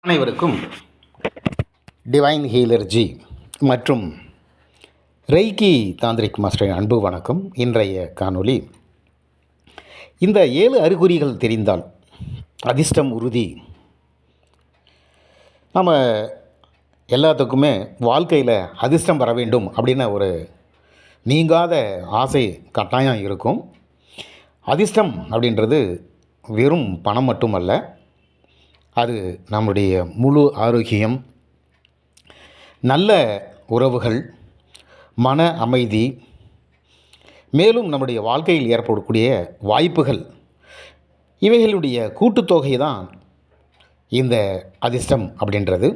அனைவருக்கும் டிவைன் ஹீலர்ஜி மற்றும் ரெய்கி தாந்திரிக் மாஸ்டரின் அன்பு வணக்கம். இன்றைய காணொளி, இந்த 7 அறிகுறிகள் தெரிந்தால் அதிர்ஷ்டம் உறுதி. நம்ம எல்லாத்துக்குமே வாழ்க்கையில் அதிர்ஷ்டம் வர வேண்டும் அப்படின்னு ஒரு நீங்காத ஆசை கட்டாயம் இருக்கும். அதிர்ஷ்டம் அப்படின்றது வெறும் பணம் மட்டுமல்ல, அது நம்முடைய முழு ஆரோக்கியம், நல்ல உறவுகள், மன அமைதி, மேலும் நம்முடைய வாழ்க்கையில் ஏற்படக்கூடிய வாய்ப்புகள், இவைகளுடைய கூட்டுத்தொகை தான் இந்த அதிர்ஷ்டம் அப்படின்றது.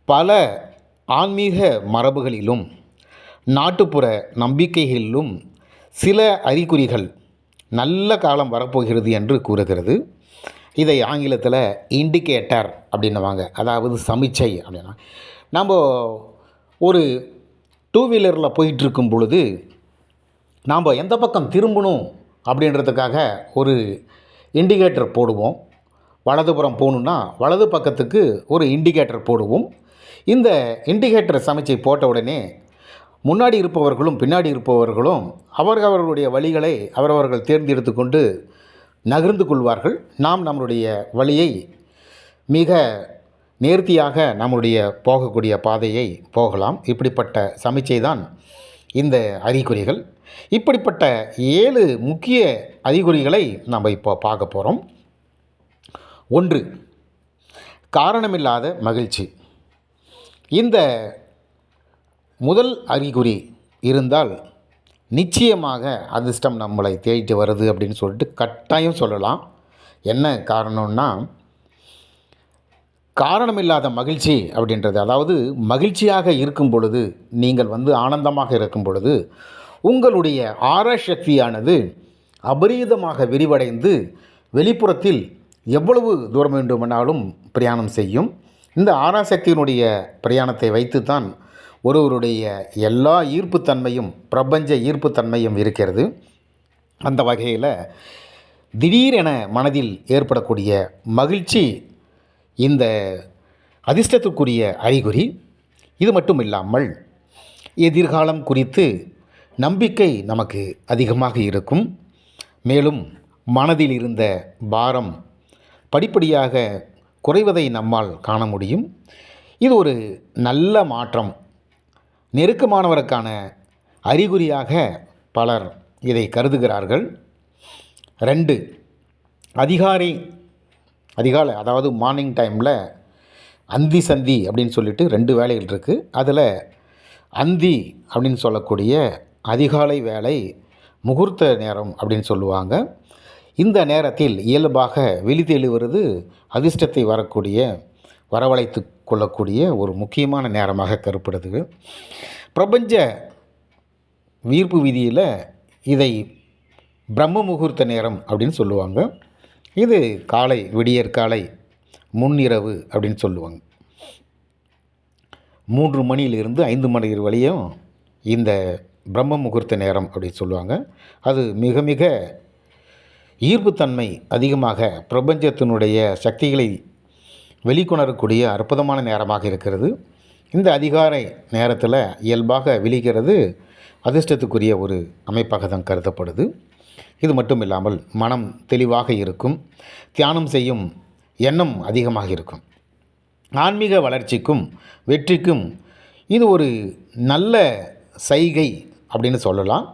பல ஆன்மீக மரபுகளிலும் நாட்டுப்புற நம்பிக்கைகளிலும் சில அறிகுறிகள் நல்ல காலம் வரப்போகிறது என்று கூறுகிறது. இதை ஆங்கிலத்தில் இண்டிகேட்டர் அப்படின்னுவாங்க, அதாவது சமிச்சை அப்படின்னா. நம்ம ஒரு 2 வீலரில் போயிட்டுருக்கும் பொழுது நாம் எந்த பக்கம் திரும்பணும் அப்படின்றதுக்காக ஒரு இண்டிகேட்டர் போடுவோம். வலதுபுறம் போகணுன்னா வலது பக்கத்துக்கு ஒரு இண்டிகேட்டர் போடுவோம். இந்த இண்டிகேட்டர் சமிச்சை போட்ட உடனே முன்னாடி இருப்பவர்களும் பின்னாடி இருப்பவர்களும் அவர்களுடைய வழிகளை அவரவர்கள் தேர்ந்தெடுத்து கொண்டு நகர்ந்து கொள்வார்கள். நாம் நம்முடைய வழியை மிக நேர்த்தியாக நம்முடைய போகக்கூடிய பாதையை போகலாம். இப்படிப்பட்ட சமிச்சை தான் இந்த அறிகுறிகள். இப்படிப்பட்ட 7 முக்கிய அறிகுறிகளை நம்ம இப்போ பார்க்க போகிறோம். 1, காரணமில்லாத மகிழ்ச்சி. இந்த முதல் அறிகுறி இருந்தால் நிச்சயமாக அதிர்ஷ்டம் நம்மளை தேடிட்டு வருது அப்படின்னு சொல்லிட்டு கட்டாயம் சொல்லலாம். என்ன காரணம்னா, காரணமில்லாத மகிழ்ச்சி அப்படின்றது, அதாவது மகிழ்ச்சியாக இருக்கும் பொழுது, நீங்கள் ஆனந்தமாக இருக்கும் பொழுது உங்களுடைய ஆராசக்தியானது அபரீதமாக விரிவடைந்து வெளிப்புறத்தில் எவ்வளவு தூரம் வேண்டுமானாலும் பிரயாணம் செய்யும். இந்த ஆராசக்தியினுடைய பிரயாணத்தை வைத்து தான் ஒருவருடைய எல்லா ஈர்ப்புத்தன்மையும், பிரபஞ்ச ஈர்ப்புத்தன்மையும் இருக்கிறது. அந்த வகையில் திடீரென மனதில் ஏற்படக்கூடிய மகிழ்ச்சி இந்த அதிர்ஷ்டத்துக்குரிய அறிகுறி. இது மட்டும் இல்லாமல் எதிர்காலம் குறித்து நம்பிக்கை நமக்கு அதிகமாக இருக்கும். மேலும் மனதில் இருந்த பாரம் படிப்படியாக குறைவதை நம்மால் காண முடியும். இது ஒரு நல்ல மாற்றம். நெருக்கமானவருக்கான அறிகுறியாக பலர் இதை கருதுகிறார்கள். 2, அதிகாலை, அதாவது மார்னிங் டைமில் அந்தி சந்தி அப்படின்னு சொல்லிட்டு 2 வேலைகள் இருக்குது. அதில் அந்தி அப்படின்னு சொல்லக்கூடிய அதிகாலை வேலை முகூர்த்த நேரம் அப்படின்னு சொல்லுவாங்க. இந்த நேரத்தில் இயல்பாக விழித்தெழுவது அதிர்ஷ்டத்தை வரவழைத்து கொள்ளக்கூடிய ஒரு முக்கியமான நேரமாக கருப்படுது. பிரபஞ்ச ஈர்ப்பு விதியில் இதை பிரம்ம முகூர்த்த நேரம் அப்படின்னு சொல்லுவாங்க. இது காலை, விடியற்காலை, முன்னிரவு அப்படின்னு சொல்லுவாங்க. 3 மணியிலிருந்து 5 மணி வரையும் இந்த பிரம்ம முகூர்த்த நேரம் அப்படின்னு சொல்லுவாங்க. அது மிக மிக ஈர்ப்புத்தன்மை அதிகமாக பிரபஞ்சத்தினுடைய சக்திகளை வெளிக்கொணரக்கூடிய அற்புதமான நேரமாக இருக்கிறது. இந்த அதிகாலை நேரத்தில் இயல்பாக விழிக்கிறது அதிர்ஷ்டத்துக்குரிய ஒரு அமைப்பாக தான் கருதப்படுது. இது மட்டும் இல்லாமல் மனம் தெளிவாக இருக்கும், தியானம் செய்யும் எண்ணம் அதிகமாக இருக்கும். ஆன்மீக வளர்ச்சிக்கும் வெற்றிக்கும் இது ஒரு நல்ல சைகை அப்படின்னு சொல்லலாம்.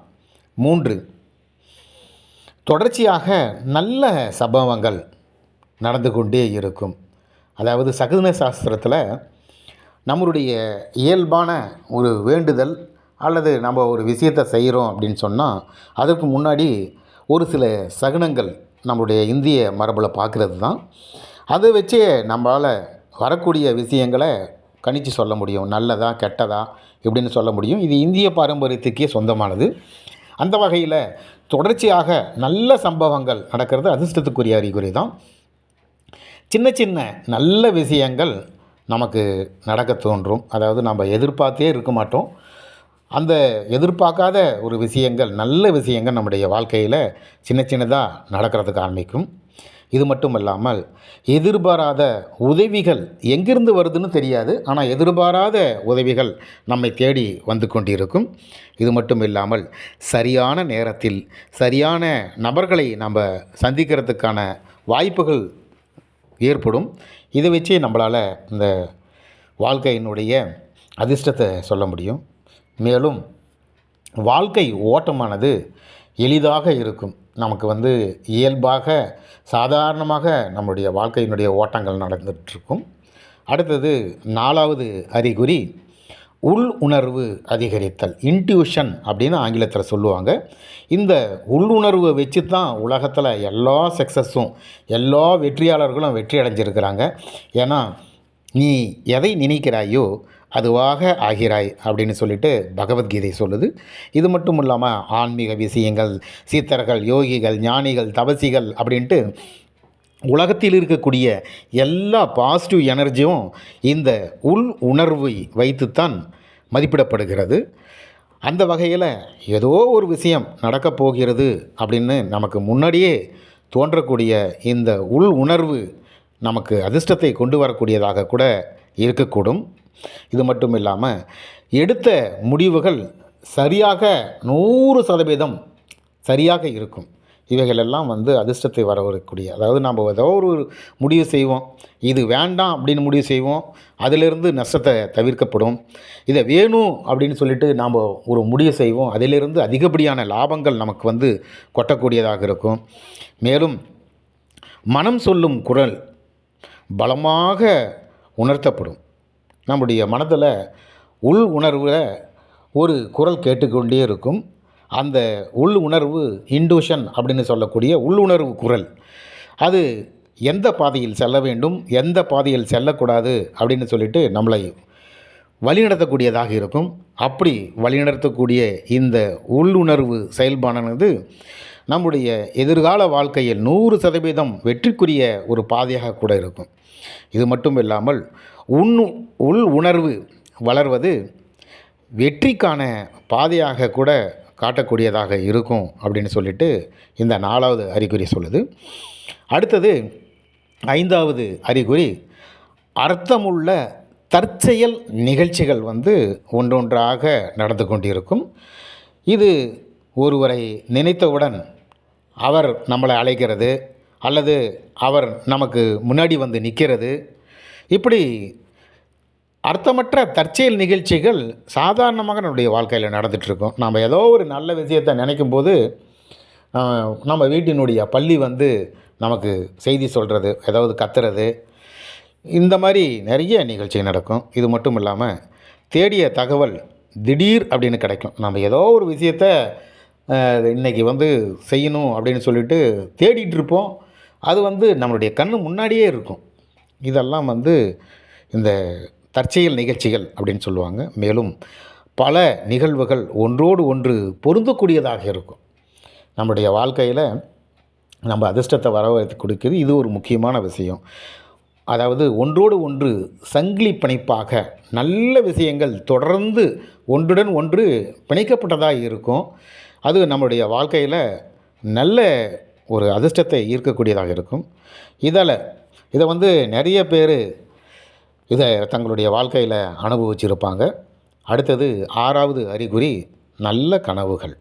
3, தொடர்ச்சியாக நல்ல சம்பவங்கள் நடந்து கொண்டே இருக்கும். அதாவது சகுன சாஸ்திரத்தில் நம்மளுடைய இயல்பான ஒரு வேண்டுதல் அல்லது நம்ம ஒரு விஷயத்தை செய்கிறோம் அப்படின்னு சொன்னால் அதற்கு முன்னாடி ஒரு சில சகுனங்கள் நம்மளுடைய இந்திய மரபில் பார்க்குறது தான். அதை வச்சே நம்மளால் வரக்கூடிய விஷயங்களை கணிச்சு சொல்ல முடியும், நல்லதா கெட்டதா இப்படின்னு சொல்ல முடியும். இது இந்திய பாரம்பரியத்துக்கே சொந்தமானது. அந்த வகையில் தொடர்ச்சியாக நல்ல சம்பவங்கள் நடக்கிறது அதிர்ஷ்டத்துக்குரிய அறிகுறி தான். சின்ன சின்ன நல்ல விஷயங்கள் நமக்கு நடக்க தோன்றும். அதாவது நம்ம எதிர்பார்த்தே இருக்க மாட்டோம். அந்த எதிர்பார்க்காத ஒரு விஷயங்கள், நல்ல விஷயங்கள் நம்முடைய வாழ்க்கையில் சின்ன சின்னதாக நடக்கிறதுக்கு ஆரம்பிக்கும். இது மட்டும் இல்லாமல் எதிர்பாராத உதவிகள் எங்கிருந்து வருதுன்னு தெரியாது, ஆனால் எதிர்பாராத உதவிகள் நம்மை தேடி வந்து கொண்டிருக்கும். இது மட்டும் இல்லாமல் சரியான நேரத்தில் சரியான நபர்களை நம்ம சந்திக்கிறதுக்கான வாய்ப்புகள் ஏற்படும். இதை வச்சு நம்மளால் இந்த வாழ்க்கையினுடைய அதிர்ஷ்டத்தை சொல்ல முடியும். மேலும் வாழ்க்கை ஓட்டமானது எளிதாக இருக்கும். நமக்கு இயல்பாக சாதாரணமாக நம்முடைய வாழ்க்கையினுடைய ஓட்டங்கள் நடந்துகிட்ருக்கும். அடுத்தது 4வது அறிகுறி உள் உணர்வு அதிகரித்தல், இன்ட்யூஷன் அப்படின்னு ஆங்கிலத்தில் சொல்லுவாங்க. இந்த உள்ளுணர்வை வச்சு தான் உலகத்தில் எல்லா சக்ஸஸும் எல்லா வெற்றியாளர்களும் வெற்றி அடைஞ்சிருக்கிறாங்க. ஏன்னா நீ எதை நினைக்கிறாயோ அதுவாக ஆகிறாய் அப்படின்னு சொல்லிட்டு பகவத்கீதை சொல்லுது. இது மட்டும் இல்லாமல் ஆன்மீக விஷயங்கள், சித்தர்கள், யோகிகள், ஞானிகள், தபசிகள் அப்படின்ட்டு உலகத்தில் இருக்கக்கூடிய எல்லா பாசிட்டிவ் எனர்ஜியும் இந்த உள் உணர்வை வைத்துத்தான் மதிப்பிடப்படுகிறது. அந்த வகையில் ஏதோ ஒரு விஷயம் நடக்கப் போகிறது அப்படின்னு நமக்கு முன்னாடியே தோன்றக்கூடிய இந்த உள் உணர்வு நமக்கு அதிர்ஷ்டத்தை கொண்டு வரக்கூடியதாக கூட இருக்கக்கூடும். இது மட்டும் இல்லாமல் எடுத்த முடிவுகள் சரியாக 100% சரியாக இருக்கும். இவைகளெல்லாம் அதிர்ஷ்டத்தை வரக்கூடிய, அதாவது நம்ம ஏதோ ஒரு முடிவு செய்வோம், இது வேண்டாம் அப்படின்னு முடிவு செய்வோம், அதிலிருந்து நஷ்டத்தை தவிர்க்கப்படும். இதை வேணும் அப்படின்னு சொல்லிட்டு நாம் ஒரு முடிவு செய்வோம், அதிலிருந்து அதிகப்படியான லாபங்கள் நமக்கு கொட்டக்கூடியதாக இருக்கும். மேலும் மனம் சொல்லும் குரல் பலமாக உணர்த்தப்படும். நம்முடைய மனதில் உள் உணர்வில் ஒரு குரல் கேட்டுக்கொண்டே இருக்கும். அந்த உள் உணர்வு இன்ட்யூஷன் அப்படின்னு சொல்லக்கூடிய உள்ளுணர்வு குரல், அது எந்த பாதையில் செல்ல வேண்டும், எந்த பாதையில் செல்லக்கூடாது அப்படின்னு சொல்லிட்டு நம்மளை வழிநடத்தக்கூடியதாக இருக்கும். அப்படி வழிநடத்தக்கூடிய இந்த உள்ளுணர்வு செயல்பாடானது நம்முடைய எதிர்கால வாழ்க்கையில் 100% வெற்றிக்குரிய ஒரு பாதையாக கூட இருக்கும். இது மட்டும் இல்லாமல் உள் உணர்வு வளர்வது வெற்றிக்கான பாதையாக கூட காட்டக்கூடியதாக இருக்கும் அப்படின்னு சொல்லிட்டு இந்த 4வது அறிகுறி சொல்லுது. அடுத்தது 5வது அறிகுறி அர்த்தமுள்ள தற்செயல் நிகழ்ச்சிகள் ஒன்றொன்றாக நடந்து கொண்டிருக்கும். இது ஒருவரை நினைத்தவுடன் அவர் நம்மளை அழைக்கிறது, அல்லது அவர் நமக்கு முன்னாடி நிற்கிறது, இப்படி அர்த்தமற்ற தற்செயல் நிகழ்ச்சிகள் சாதாரணமாக நம்முடைய வாழ்க்கையில் நடந்துகிட்ருக்கோம். நாம் ஏதோ ஒரு நல்ல விஷயத்தை நினைக்கும் போது நம்ம வீட்டினுடைய பள்ளி நமக்கு செய்தி சொல்கிறது, ஏதாவது கத்துறது, இந்த மாதிரி நிறைய நிகழ்ச்சிகள் நடக்கும். இது மட்டும் இல்லாமல் தேடிய தகவல் திடீர் அப்படின்னு கிடைக்கும். நம்ம ஏதோ ஒரு விஷயத்தை இன்றைக்கி செய்யணும் அப்படின்னு சொல்லிட்டு தேடிட்டு இருப்போம். அது நம்மளுடைய கண்ணு முன்னாடியே இருக்கும். இதெல்லாம் இந்த தற்செயல் நிகழ்ச்சிகள் அப்படின்னு சொல்லுவாங்க. மேலும் பல நிகழ்வுகள் ஒன்றோடு ஒன்று பொருந்தக்கூடியதாக இருக்கும். நம்முடைய வாழ்க்கையில் நம்ம அதிர்ஷ்டத்தை வரவழைத்து கொடுக்குது. இது ஒரு முக்கியமான விஷயம். அதாவது ஒன்றோடு ஒன்று சங்கிலி பிணைப்பாக நல்ல விஷயங்கள் தொடர்ந்து ஒன்றுடன் ஒன்று பிணைக்கப்பட்டதாக இருக்கும். அது நம்முடைய வாழ்க்கையில் நல்ல ஒரு அதிர்ஷ்டத்தை ஈர்க்கக்கூடியதாக இருக்கும். இதை நிறைய பேர் இதை தங்களுடைய வாழ்க்கையில் அனுபவிச்சிருப்பாங்க. அடுத்தது 6வது அறிகுறி நல்ல கனவுகள்.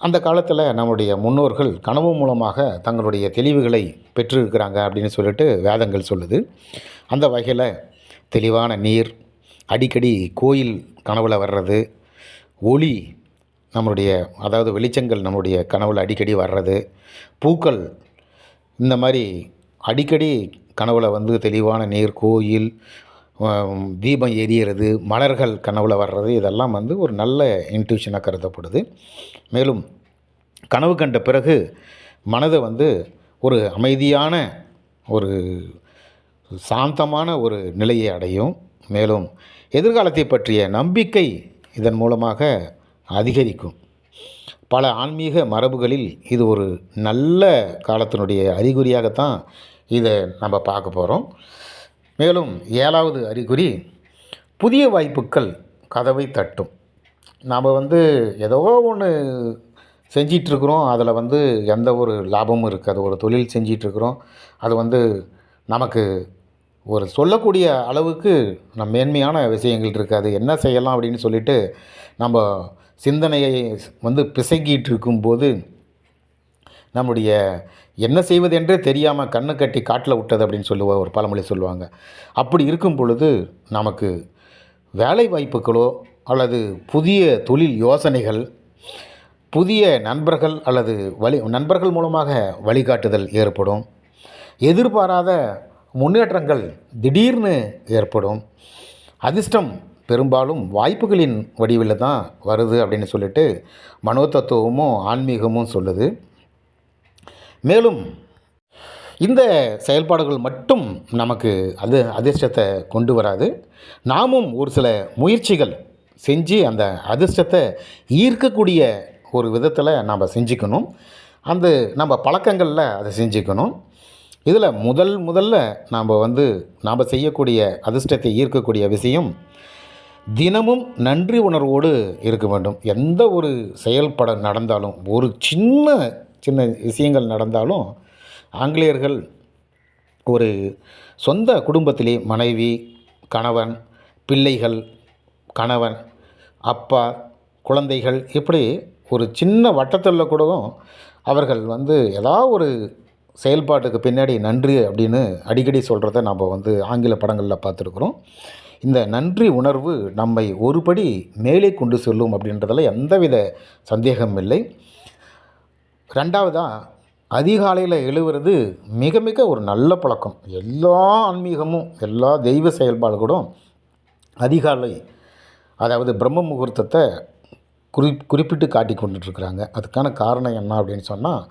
அந்த காலத்தில் நம்முடைய முன்னோர்கள் கனவு மூலமாக தங்களுடைய தெளிவுகளை பெற்றிருக்கிறாங்க அப்படின்னு சொல்லிட்டு வேதங்கள் சொல்லுது. அந்த வகையில் தெளிவான நீர், அடிக்கடி கோயில் கனவில் வர்றது, ஒளி நம்மளுடைய அதாவது வெளிச்சங்கள் நம்முடைய கனவில் அடிக்கடி வர்றது, பூக்கள் இந்த மாதிரி அடிக்கடி கனவில் தெளிவான நீர், கோயில், தீபம் எரியிறது, மலர்கள் கனவில் வர்றது, இதெல்லாம் ஒரு நல்ல இன்ட்யூஷனாக கருதப்படுது. மேலும் கனவு கண்ட பிறகு மனதை ஒரு அமைதியான ஒரு சாந்தமான ஒரு நிலையை அடையும். மேலும் எதிர்காலத்தை பற்றிய நம்பிக்கை இதன் மூலமாக அதிகரிக்கும். பல ஆன்மீக மரபுகளில் இது ஒரு நல்ல காலத்தினுடைய அறிகுறியாகத்தான் இதை நம்ம பார்க்க போகிறோம். மேலும் 7வது அறிகுறி புதிய வாய்ப்புகள் கதவை தட்டும். நாம் ஏதோ ஒன்று செஞ்சிகிட்ருக்குறோம். அதில் வந்து எந்த ஒரு லாபமும் இருக்காது. ஒரு தொழில் செஞ்சிகிட்ருக்குறோம். அது வந்து நமக்கு ஒரு சொல்லக்கூடிய அளவுக்கு மேன்மையான விஷயங்கள் இருக்காது. என்ன செய்யலாம் அப்படின்னு சொல்லிட்டு நம்ம சிந்தனையை வந்து பிசைக்கிட்டு இருக்கும்போது, நம்முடைய என்ன செய்வது என்றே தெரியாமல் கண்ணு கட்டி காட்டில் விட்டது அப்படின்னு ஒரு பழமொழி சொல்லுவாங்க. அப்படி இருக்கும் பொழுது நமக்கு வேலை வாய்ப்புகளோ அல்லது புதிய தொழில் யோசனைகள், புதிய நண்பர்கள் அல்லது நண்பர்கள் மூலமாக வழிகாட்டுதல் ஏற்படும். எதிர்பாராத முன்னேற்றங்கள் திடீர்னு ஏற்படும். அதிர்ஷ்டம் பெரும்பாலும் வாய்ப்புகளின் வடிவில் தான் வருது அப்படின்னு சொல்லிட்டு மனோதத்துவமும் ஆன்மீகமும் சொல்லுது. மேலும் இந்த செயல்பாடுகள் மட்டும் நமக்கு அதிர்ஷ்டத்தை கொண்டு வராது. நாமும் ஒரு சில முயற்சிகள் செஞ்சு அந்த அதிர்ஷ்டத்தை ஈர்க்கக்கூடிய ஒரு விதத்தில் நாம் செஞ்சுக்கணும். அந்த நம்ம பழக்கங்களில் அதை செஞ்சுக்கணும். இதில் முதல்ல நாம் செய்யக்கூடிய அதிர்ஷ்டத்தை ஈர்க்கக்கூடிய விஷயம், தினமும் நன்றி உணர்வோடு இருக்க வேண்டும். எந்த ஒரு செயல்பட நடந்தாலும், ஒரு சின்ன சின்ன விஷயங்கள் நடந்தாலும், ஆங்கிலேயர்கள் ஒரு சொந்த குடும்பத்திலே மனைவி, கணவன், பிள்ளைகள், கணவன், அப்பா, குழந்தைகள், இப்படி ஒரு சின்ன வட்டத்தில் கூடவும் அவர்கள் ஏதாவது ஒரு செயல்பாட்டுக்கு பின்னாடி நன்றி அப்படின்னு அடிக்கடி சொல்கிறத நம்ம ஆங்கில படங்களில் பார்த்துருக்குறோம். இந்த நன்றி உணர்வு நம்மை ஒருபடி மேலே கொண்டு செல்லும் அப்படின்றதில் எந்தவித சந்தேகம் இல்லை. ரெண்டாவதாக, அதிகாலையில் எழுவது மிக மிக ஒரு நல்ல பழக்கம். எல்லா ஆன்மீகமும் எல்லா தெய்வ செயல்பாடுகளும் அதிகாலை, அதாவது பிரம்ம முகூர்த்தத்தை குறிப்பிட்டு காட்டி கொண்டுட்ருக்குறாங்க. அதுக்கான காரணம் என்ன அப்படின்னு சொன்னால்,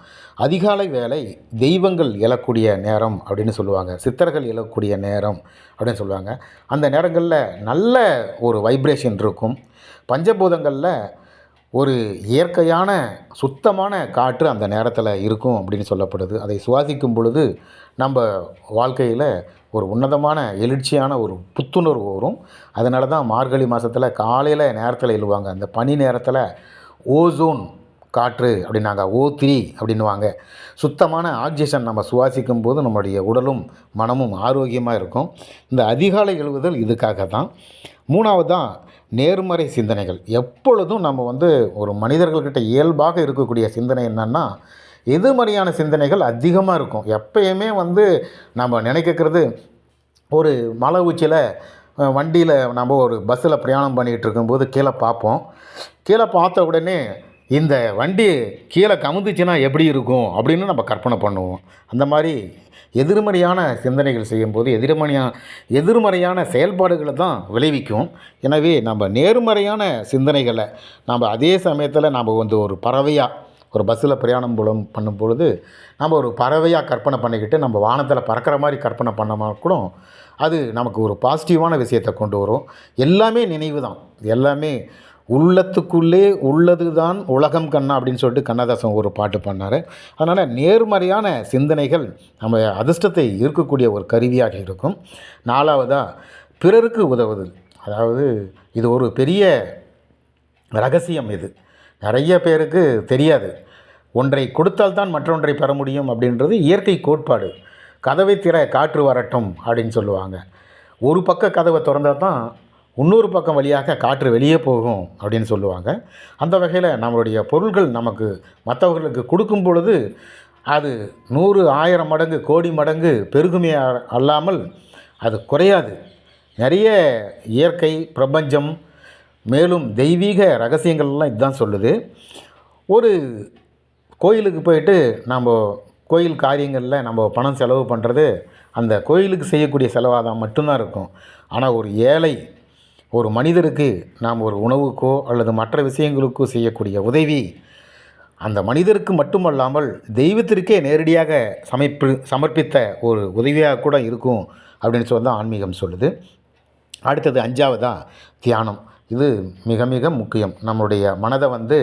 அதிகாலை வேலை தெய்வங்கள் எழக்கூடிய நேரம் அப்படின்னு சொல்லுவாங்க. சித்தர்கள் எழக்கூடிய நேரம் அப்படின்னு சொல்லுவாங்க. அந்த நேரங்களில் நல்ல ஒரு வைப்ரேஷன் இருக்கும். பஞ்சபூதங்களில் ஒரு இயற்கையான சுத்தமான காற்று அந்த நேரத்தில் இருக்கும் அப்படின்னு சொல்லப்படுது. அதை சுவாசிக்கும் பொழுது நம்ம வாழ்க்கையில் ஒரு உன்னதமான எழுச்சியான ஒரு புத்துணர்வு வரும். அதனால தான் மார்கழி மாதத்தில் காலையில் நேரத்தில் எழுவாங்க. அந்த பனி நேரத்தில் ஓசோன் காற்று அப்படின்னாங்க, O3 அப்படின்வாங்க. சுத்தமான ஆக்சிஜன் நம்ம சுவாசிக்கும் போது நம்முடைய உடலும் மனமும் ஆரோக்கியமாக இருக்கும். இந்த அதிகாலை எழுவுதல் இதுக்காக தான். மூணாவதாக, நேர்மறை சிந்தனைகள். எப்பொழுதும் நம்ம ஒரு மனிதர்கள்கிட்ட இயல்பாக இருக்கக்கூடிய சிந்தனை என்னன்னா, எதிர்மறையான சிந்தனைகள் அதிகமாக இருக்கும். எப்பயுமே நம்ம நினைக்கிறது, ஒரு மலை உச்சியில் வண்டியில் நம்ம ஒரு பஸ்ஸில் பிரயாணம் பண்ணிகிட்டு இருக்கும்போது கீழே பார்ப்போம். கீழே பார்த்த உடனே இந்த வண்டி கீழே கமுந்துச்சுன்னா எப்படி இருக்கும் அப்படின்னு நம்ம கற்பனை பண்ணுவோம். அந்த மாதிரி எதிர்மறையான சிந்தனைகள் செய்யும்போது எதிர்மறையான செயல்பாடுகளை தான் விளைவிக்கும். எனவே நம்ம நேர்மறையான சிந்தனைகளை நம்ம அதே சமயத்தில் நம்ம ஒரு பறவையாக ஒரு பஸ்ஸில் பிரயாணம் பண்ணும் பொழுது நம்ம ஒரு பறவையாக கற்பனை பண்ணிக்கிட்டு நம்ம வானத்தில் பறக்கிற மாதிரி கற்பனை பண்ணோம்னா கூட அது நமக்கு ஒரு பாசிட்டிவான விஷயத்தை கொண்டு வரும். எல்லாமே நினைவு தான். எல்லாமே உள்ளத்துக்குள்ளே உள்ளது தான் உலகம் கண்ணா அப்படின்னு சொல்லிட்டு கண்ணதாசன் ஒரு பாட்டு பண்ணார். அதனால் நேர்மறையான சிந்தனைகள் நம்ம அதிர்ஷ்டத்தை ஈர்க்கக்கூடிய ஒரு கருவியாக இருக்கும். நாலாவதாக, பிறருக்கு உதவுதல். அதாவது இது ஒரு பெரிய ரகசியம். இது நிறைய பேருக்கு தெரியாது. ஒன்றை கொடுத்தால் தான் மற்றொன்றை பெற முடியும் அப்படின்றது இயற்கை கோட்பாடு. கதவை திற காற்று வரட்டும் அப்படின்னு சொல்லுவாங்க. ஒரு பக்க கதவை திறந்தால் தான் இன்னொரு பக்கம் வழியாக காற்று வெளியே போகும் அப்படின்னு சொல்லுவாங்க. அந்த வகையில் நம்மளுடைய பொருள்கள் நமக்கு மற்றவர்களுக்கு கொடுக்கும் பொழுது அது 100 1000 மடங்கு கோடி மடங்கு பெருகுமே அல்லாமல் அது குறையாது. நிறைய இயற்கை பிரபஞ்சம் மேலும் தெய்வீக ரகசியங்கள்லாம் இதுதான் சொல்லுது. ஒரு கோயிலுக்கு போயிட்டு நம்ம கோயில் காரியங்களில் நம்ம பணம் செலவு பண்ணுறது அந்த கோயிலுக்கு செய்யக்கூடிய செலவாக தான் மட்டும்தான் இருக்கும். ஆனால் ஒரு ஏழை ஒரு மனிதருக்கு நாம் ஒரு உணவுக்கோ அல்லது மற்ற விஷயங்களுக்கோ செய்யக்கூடிய உதவி அந்த மனிதருக்கு மட்டுமல்லாமல் தெய்வத்திற்கே நேரடியாக சமர்ப்பித்த ஒரு உதவியாக கூட இருக்கும் அப்படின்னு சொல்லி தான் ஆன்மீகம் சொல்லுது. அடுத்தது 5வதாக தியானம். இது மிக மிக முக்கியம். நம்மளுடைய மனதை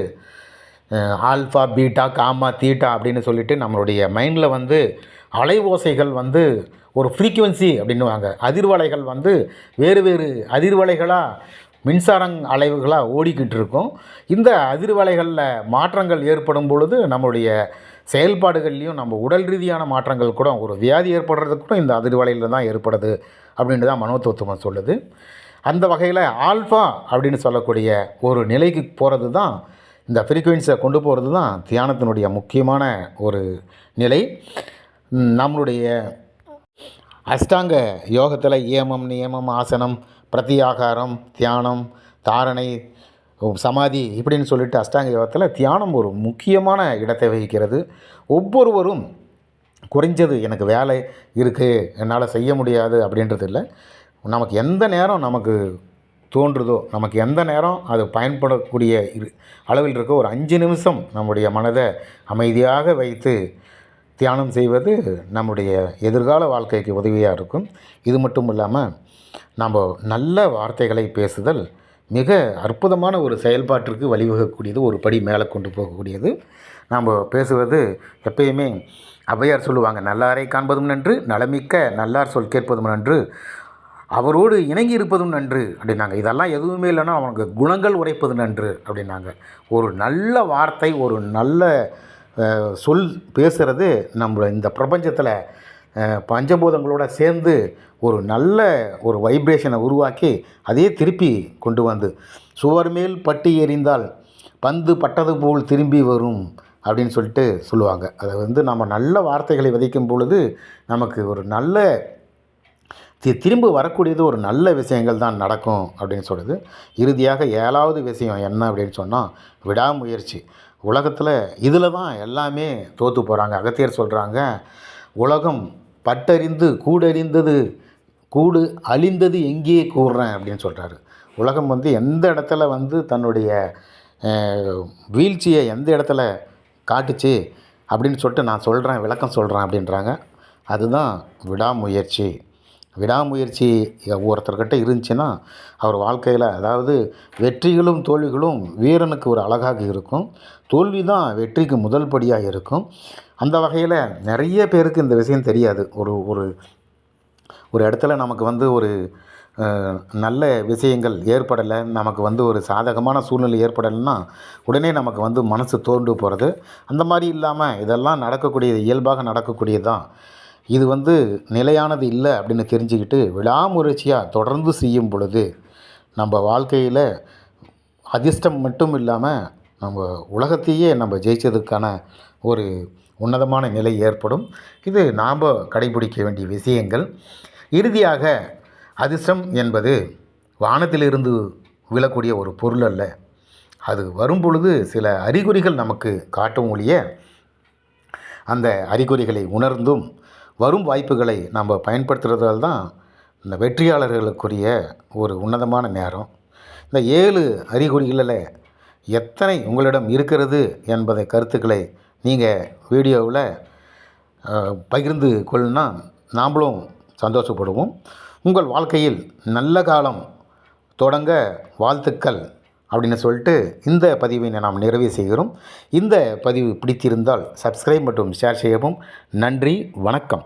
ஆல்ஃபா பீட்டா காமா தீட்டா அப்படின்னு சொல்லிட்டு நம்மளுடைய மைண்டில் அலை ஓசைகள் ஒரு ஃப்ரீக்குவென்சி அப்படின்னுவாங்க. அதிர்வலைகள் வேறு வேறு அதிர்வலைகளாக மின்சாரம் அலைவுகளாக ஓடிக்கிட்டு இருக்கும். இந்த அதிர்வலைகளில் மாற்றங்கள் ஏற்படும் பொழுது நம்முடைய செயல்பாடுகள்லையும் நம்ம உடல் ரீதியான மாற்றங்கள் கூட ஒரு வியாதி ஏற்படுறதுக்கு கூட இந்த அதிர்வலையில் தான் ஏற்படுது அப்படின்ட்டு தான் மனோதத்துவம் சொல்லுது. அந்த வகையில் ஆல்ஃபா அப்படின்னு சொல்லக்கூடிய ஒரு நிலைக்கு போகிறது தான், இந்த ஃப்ரீக்குவென்சியை கொண்டு போகிறது தான் தியானத்தினுடைய முக்கியமான ஒரு நிலை. நம்மளுடைய அஷ்டாங்க யோகத்தில் ஏமம், நியமம், ஆசனம், பிரத்தியாகாரம், தியானம், தாரணை, சமாதி இப்படின்னு சொல்லிட்டு அஷ்டாங்க யோகத்தில் தியானம் ஒரு முக்கியமான இடத்தை வகிக்கிறது. ஒவ்வொருவரும் குறைஞ்சது எனக்கு வேலை இருக்குது, என்னால் செய்ய முடியாது அப்படின்றது இல்லை. நமக்கு எந்த நேரம் நமக்கு தோன்றுதோ, நமக்கு எந்த நேரம் அது பயன்படக்கூடிய அளவில் இருக்க ஒரு 5 நிமிஷம் நம்முடைய மனதை அமைதியாக வைத்து தியானம் செய்வது நம்முடைய எதிர்கால வாழ்க்கைக்கு உதவியாக இருக்கும். இது மட்டும் இல்லாமல் நம்ம நல்ல வார்த்தைகளை பேசுதல் மிக அற்புதமான ஒரு செயல்பாட்டிற்கு வழிவகக்கூடியது, ஒரு படி மேலே கொண்டு போகக்கூடியது. நாம் பேசுவது எப்பயுமே ஔவையார் சொல்லுவாங்க, நல்லாரை காண்பதும் நன்று, நலமிக்க நல்லார் சொல் கேட்பதும் நன்று, அவரோடு இணங்கி இருப்பதும் நன்று அப்படின்னாங்க. இதெல்லாம் எதுவுமே இல்லைன்னா அவனுக்கு குணங்கள் உரைப்பது நன்று அப்படின்னாங்க. ஒரு நல்ல வார்த்தை, ஒரு நல்ல சொல் பேசுகிறது நம்ம இந்த பிரபஞ்சத்தில் பஞ்சபூதங்களோடு சேர்ந்து ஒரு நல்ல ஒரு வைப்ரேஷனை உருவாக்கி அதே திருப்பி கொண்டு வந்து, சுவர் மேல் பட்டு எறிந்தால் பந்து பட்டது போல் திரும்பி வரும் அப்படின்னு சொல்லிட்டு சொல்லுவாங்க. அதை நம்ம நல்ல வார்த்தைகளை விதைக்கும் பொழுது நமக்கு ஒரு நல்ல திரும்ப வரக்கூடியது ஒரு நல்ல விஷயங்கள் தான் நடக்கும் அப்படின்னு சொல்லுது. இறுதியாக 7வது விஷயம் என்ன அப்படின்னு சொன்னால் விடாமுயற்சி. உலகத்தில் இதில் தான் எல்லாமே தோற்று போகிறாங்க. அகத்தியர் சொல்கிறாங்க, உலகம் பட்டறிந்து கூடறிந்தது கூடு அழிந்தது எங்கேயே கூறுறேன் அப்படின்னு சொல்கிறாரு. உலகம் எந்த இடத்துல தன்னுடைய வீழ்ச்சியை எந்த இடத்துல காட்டுச்சு அப்படின்னு சொல்லிட்டு நான் சொல்கிறேன், விளக்கம் சொல்கிறேன் அப்படின்றாங்க. அதுதான் விடாமுயற்சி. விடாமுயற்சி ஒருத்தர்கிட்ட இருந்துச்சுன்னா அவர் வாழ்க்கையில், அதாவது வெற்றிகளும் தோல்விகளும் வீரனுக்கு ஒரு அழகாக இருக்கும், தோல்வி தான் வெற்றிக்கு முதல் படியாக இருக்கும். அந்த வகையில் நிறைய பேருக்கு இந்த விஷயம் தெரியாது. ஒரு ஒரு இடத்துல நமக்கு ஒரு நல்ல விஷயங்கள் ஏற்படலை, நமக்கு ஒரு சாதகமான சூழ்நிலை ஏற்படலைன்னா உடனே நமக்கு மனசு தோண்டு போகிறது. அந்த மாதிரி இல்லாமல் இதெல்லாம் நடக்கக்கூடியது, இயல்பாக நடக்கக்கூடியது தான். இது நிலையானது இல்லை அப்படின்னு தெரிஞ்சுக்கிட்டு விடாமுயற்சியாக தொடர்ந்து செய்யும் பொழுது நம்ம வாழ்க்கையில் அதிர்ஷ்டம் மட்டும் இல்லாமல் நம்ம உலகத்தையே நம்ம ஜெயிச்சதுக்கான ஒரு உன்னதமான நிலை ஏற்படும். இது நாம் கடைபிடிக்க வேண்டிய விஷயங்கள். இறுதியாக அதிர்ஷ்டம் என்பது வானத்திலிருந்து விழக்கூடிய ஒரு பொருள் அல்ல. அது வரும் பொழுது சில அறிகுறிகள் நமக்கு காட்டும் ஒழிய, அந்த அறிகுறிகளை உணர்ந்தும் வரும் வாய்ப்புகளை நம்ம பயன்படுத்துகிறதால் தான் இந்த வெற்றியாளர்களுக்குரிய ஒரு உன்னதமான நேரம். இந்த 7 அறிகுறிகளில் எத்தனை உங்களிடம் இருக்கிறது என்பதை கருத்துக்களை நீங்கள் வீடியோவில் பகிர்ந்து கொள்ளுன்னா நாம்ளும் சந்தோஷப்படுவோம். உங்கள் வாழ்க்கையில் நல்ல காலம் தொடங்க வாழ்த்துக்கள் அப்படின்னு சொல்லிட்டு இந்த பதிவை நாம் நிறைவு செய்கிறோம். இந்த பதிவு பிடித்திருந்தால் சப்ஸ்கிரைப் மற்றும் ஷேர் செய்யவும். நன்றி, வணக்கம்.